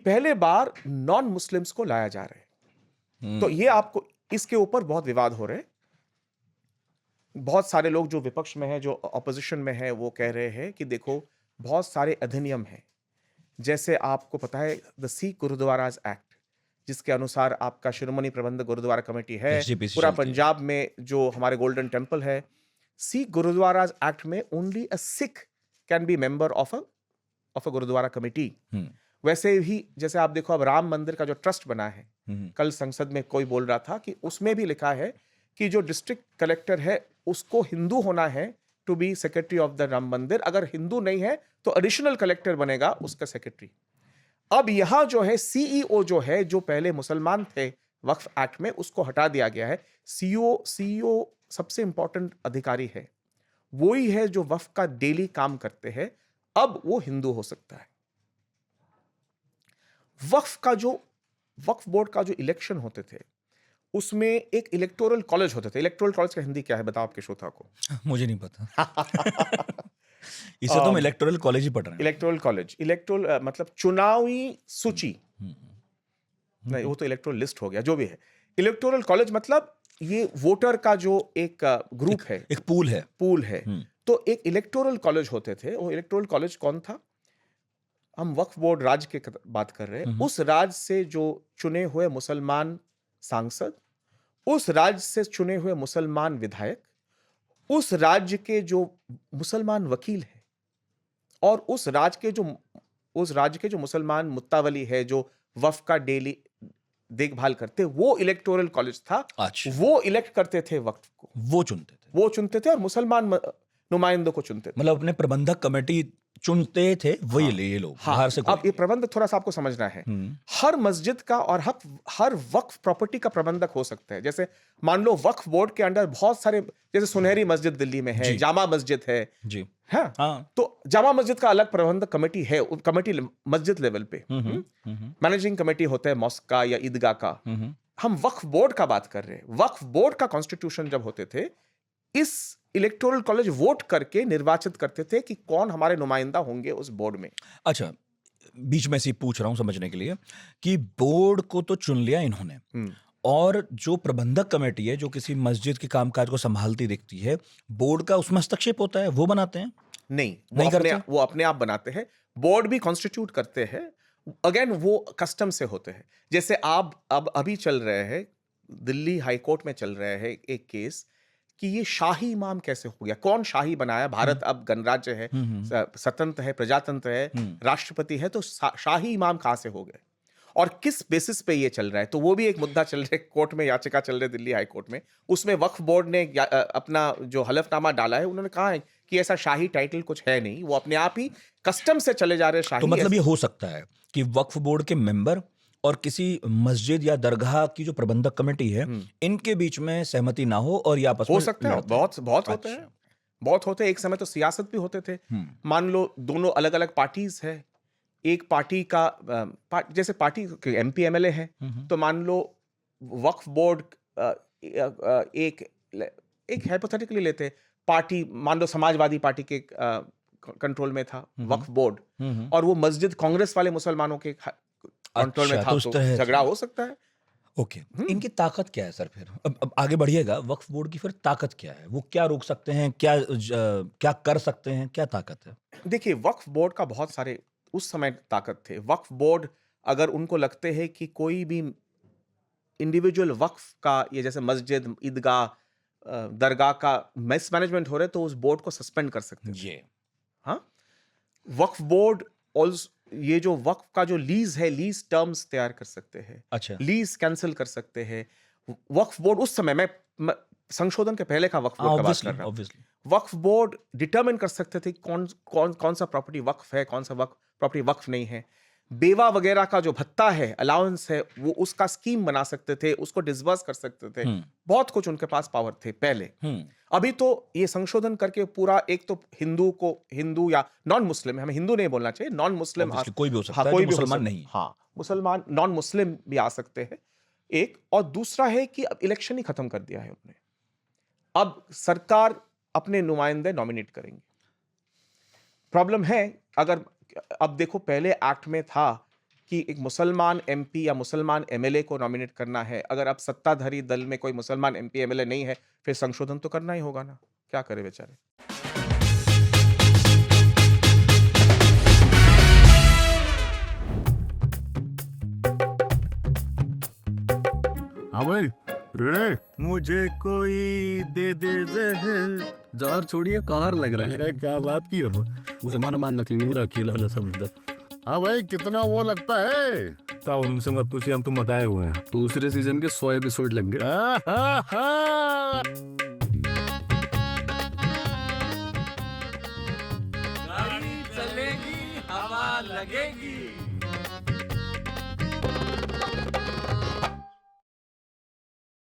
पहले बार non Muslims को लाया जा रहा है। तो ये आपको इसके ऊपर बहुत विवाद हो रहे हैं। बहुत सारे लोग जो विपक्ष में हैं, जो ऑपोजिशन में है, वो कह रहे हैं कि देखो बहुत सारे अधिनियम हैं, जैसे आपको पता है द सिख गुरुद्वाराज एक्ट, जिसके अनुसार आपका शिरोमणि प्रबंधक गुरुद्वारा कमेटी है, SGPC पूरा चलती है। पंजाब में जो हमारे गोल्डन टेम्पल है, सिख गुरुद्वाराज एक्ट में only a Sikh can be member of a gurdwara committee. वैसे ही जैसे आप देखो अब राम मंदिर का जो ट्रस्ट बना है, कल संसद में कोई बोल रहा था कि उसमें भी लिखा है कि जो डिस्ट्रिक्ट कलेक्टर है उसको हिंदू होना है to be secretary of the Ram Mandir. अगर हिंदू नहीं है तो एडिशनल कलेक्टर बनेगा उसका सेक्रेटरी। अब यहां जो है सीईओ जो है, जो पहले मुसलमान थे वक्फ एक्ट में, उसको हटा दिया गया है। सीईओ सबसे इंपॉर्टेंट अधिकारी है, वही है जो वक्फ का डेली काम करते हैं। अब वो हिंदू हो सकता है। वक्फ बोर्ड का जो इलेक्शन होते थे उसमें एक इलेक्टोरल कॉलेज होते थे। इलेक्टोरल कॉलेज का हिंदी क्या है बताओ आपके श्रोता को? मुझे नहीं पता। इसे तो हम इलेक्टोरल कॉलेज ही पढ़ रहे हैं। इलेक्टोरल कॉलेज, मतलब चुनावी सूची नहीं, वो तो इलेक्टोरल लिस्ट हो गया, जो भी है। इलेक्टोरल कॉलेज मतलब ये वोटर का जो एक ग्रुप है, एक पूल है। तो एक इलेक्टोरल कॉलेज होते थे। वो इलेक्टोरल कॉलेज कौन था? हम वक्फ बोर्ड राज्य के बात कर रहे हैं। उस राज्य से जो चुने हुए मुसलमान सांसद, उस राज्य से चुने हुए मुसलमान विधायक, उस राज्य के जो मुसलमान वकील हैं, और उस राज्य के जो मुसलमान मुत्तावली है, जो वक्फ का डेली देखभाल करते, वो इलेक्टोरल कॉलेज था। अच्छा। वो इलेक्ट करते थे वक्फ को, वो चुनते थे और मुसलमान नुमाइंदों को चुनते थे। मतलब अपने प्रबंधक कमेटी चुनते थे वही ये लोग, बाहर से अब ये प्रबंध थोड़ा सा आपको समझना है। हर मस्जिद का और हर वक्फ प्रॉपर्टी का प्रबंधक हो सकता है। जैसे मान लो वक्फ बोर्ड के अंडर बहुत सारे, जैसे सुनहरी मस्जिद दिल्ली में है, जामा मस्जिद है जी। हाँ। तो जामा मस्जिद का अलग प्रबंधक कमेटी है, कमेटी मस्जिद लेवल पे मैनेजिंग कमेटी होता है मॉस्क का या ईदगाह का। हम वक्फ बोर्ड का बात कर रहे हैं। वक्फ बोर्ड का कॉन्स्टिट्यूशन जब होते थे, इस इलेक्टोरल कॉलेज वोट करके निर्वाचित करते थे कि कौन हमारे नुमाइंदा होंगे उस बोर्ड में। अच्छा, बीच में से पूछ रहा हूं समझने के लिए कि बोर्ड को तो चुन लिया इन्होंने, और जो प्रबंधक कमेटी है जो किसी मस्जिद के कामकाज को संभालती दिखती है, बोर्ड का उसमें हस्तक्षेप होता है, वो बनाते हैं? नहीं, करते? वो अपने आप बनाते हैं। बोर्ड भी कॉन्स्टिट्यूट करते हैं। अगेन वो कस्टम से होते हैं। जैसे आप अब अभी चल रहे हैं, दिल्ली हाई कोर्ट में चल रहे हैं एक केस कि ये शाही इमाम कैसे हो गया, कौन शाही बनाया। भारत अब गणराज्य है, स्वतंत्र है, प्रजातंत्र है, राष्ट्रपति है, तो शाही इमाम कहां से हो गए और किस बेसिस पे ये चल रहा है। तो वो भी एक मुद्दा चल रहा है, कोर्ट में याचिका चल रही है दिल्ली हाई कोर्ट में। उसमें वक्फ बोर्ड ने अपना जो हलफनामा डाला है, उन्होंने कहा है कि ऐसा शाही टाइटल कुछ है नहीं, वो अपने आप ही कस्टम से चले जा रहे हैं शाही। तो मतलब ये हो सकता है कि वक्फ बोर्ड के मेंबर और किसी मस्जिद या दरगाह की जो प्रबंधक कमेटी है, इनके बीच में सहमति ना हो और ये आपस में हो सकता है। बहुत होते हैं, बहुत होते हैं। एक समय तो सियासत भी होते थे। मान लो दोनों अलग अलग पार्टीज है, एक पार्टी का जैसे पार्टी के एमपी एमएलए है, तो मान लो वक्फ बोर्ड एक हाइपोथेटिकली लेते, पार्टी मान लो समाजवादी पार्टी के कंट्रोल में था वक्फ बोर्ड, और वो मस्जिद कांग्रेस वाले मुसलमानों के कंट्रोल में था, तो झगड़ा हो सकता है। ओके। इनकी ताकत क्या है सर? फिर अब आगे बढ़िएगा, वक्फ बोर्ड की फिर ताकत क्या है? वो क्या रोक सकते हैं, क्या कर सकते हैं, क्या ताकत है? देखिए, वक्फ बोर्ड का बहुत सारे उस समय ताकत थे। वक्फ बोर्ड अगर उनको लगते हैं कि कोई भी इंडिविजुअल वक्फ का, ये जैसे मस्जिद, ईदगाह, दरगाह का मिसमैनेजमेंट हो रहे, तो उस बोर्ड को सस्पेंड कर सकते थे। हाँ, वक्फ बोर्ड ये जो वक्फ का जो लीज है, लीज टर्म्स तैयार कर सकते हैं। अच्छा। लीज कैंसिल कर सकते हैं। वक्फ बोर्ड उस समय, मैं संशोधन के पहले का वक्फ बोर्ड का बात कर रहा हूं। वक्फ बोर्ड डिटरमिन कर सकते थे कौन सा प्रॉपर्टी वक्फ है, कौन सा प्रॉपर्टी वक्फ नहीं है। बेवा वगैरह का जो भत्ता है, अलाउंस है, वो उसका स्कीम बना सकते थे, उसको डिसबर्स कर सकते थे। बहुत कुछ उनके पास पावर थे पहले। अभी तो ये संशोधन करके पूरा, एक तो हिंदू या नॉन मुस्लिम, हमें हिंदू नहीं बोलना चाहिए, नॉन मुस्लिम कोई भी हो सकता है, कोई भी मुसलमान नहीं। हाँ, मुसलमान नॉन मुस्लिम भी आ सकते हैं एक। और दूसरा है कि अब इलेक्शन ही खत्म कर दिया है उन्होंने। अब सरकार अपने नुमाइंदे नॉमिनेट करेंगे। प्रॉब्लम है, अगर अब देखो, पहले एक्ट में था कि एक मुसलमान एमपी या मुसलमान एमएलए को नॉमिनेट करना है, अगर अब सत्ताधारी दल में कोई मुसलमान एमपी एमएलए नहीं है, फिर संशोधन तो करना ही होगा ना, क्या करे बेचारे। हाँ भाई, रे मुझे कोई दे दे जहर। जार छोड़िए, कार लग रहा है। अरे क्या बात की हो, मुसलमान मान नकली नहीं अकेला वाला समझदा। हाँ भाई कितना वो लगता है। तो उनसे मत पूछिए, हम तो बताए हुए हैं। दूसरे सीजन के 100 एपिसोड लग गए। गाड़ी चलेगी, हवा लगेगी।